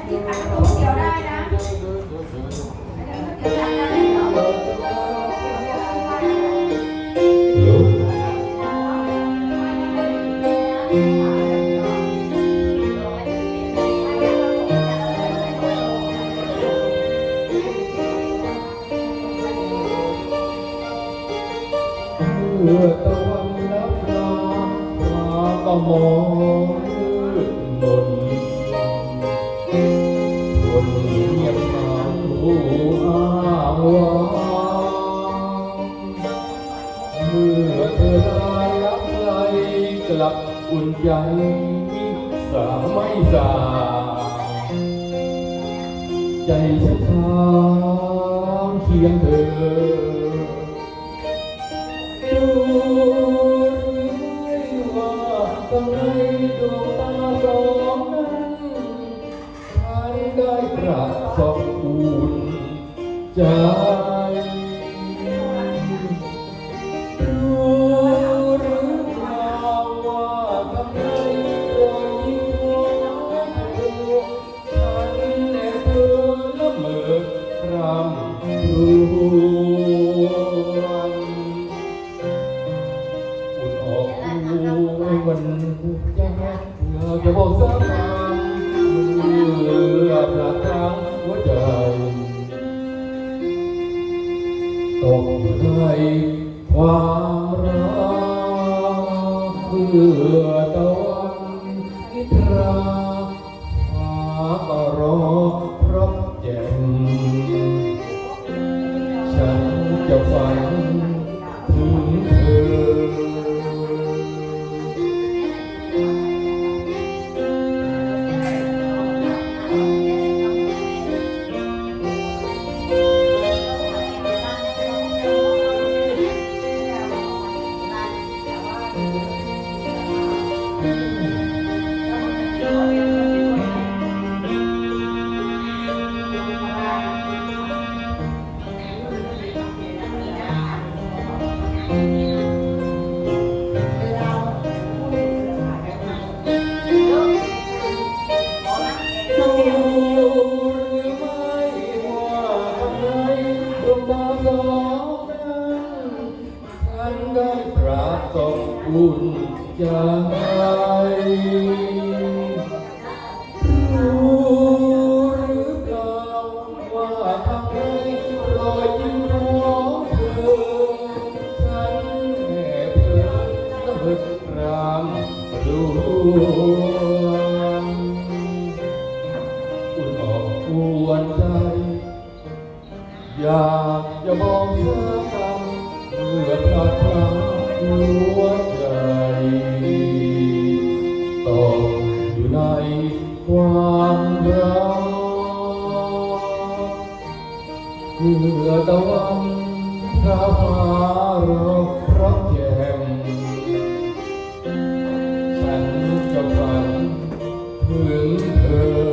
เดี๋ยวได้นะจะจับได้เหรอ เมื่อตะวันลับลาฟ้าก็มองมืดมนคนเงียบเหงาอ้างว้างเมื่อเธอลาลับไกลกลับอุ่นใจมิสาไม่สาใจฉันค้างเคียงเธอทำไมดวงตาสองนั้นฉันได้กระสอบอุ่นใจรู้หรือเปล่าว่าทำไมรอยยิ้มของเธอฉันแอบเธอละเมอครำครวญวันอยากจะบอกสักคำเมื่อพลาดทางหัวใจตกอยู่ในความรักเพื่อตะวันนิทราฟ้าก็รอพร้อมแจ่มฉันจะฝันถึงเธอได้ปราบสมอุ่นใจรู้หรือเปล่าว่าทำไมรอยยิ้มของเธอฉันแอบเธอละเมิดรำรวนอุ่นอกกวนใจอยากจะบอกเธอคำเมื่อพลาดพลั้งหัวใจตกอยู่ในความรักเมื่อตะวันฟ้าเราพร้อมแจ่มฉันจะฝันถึงเธอ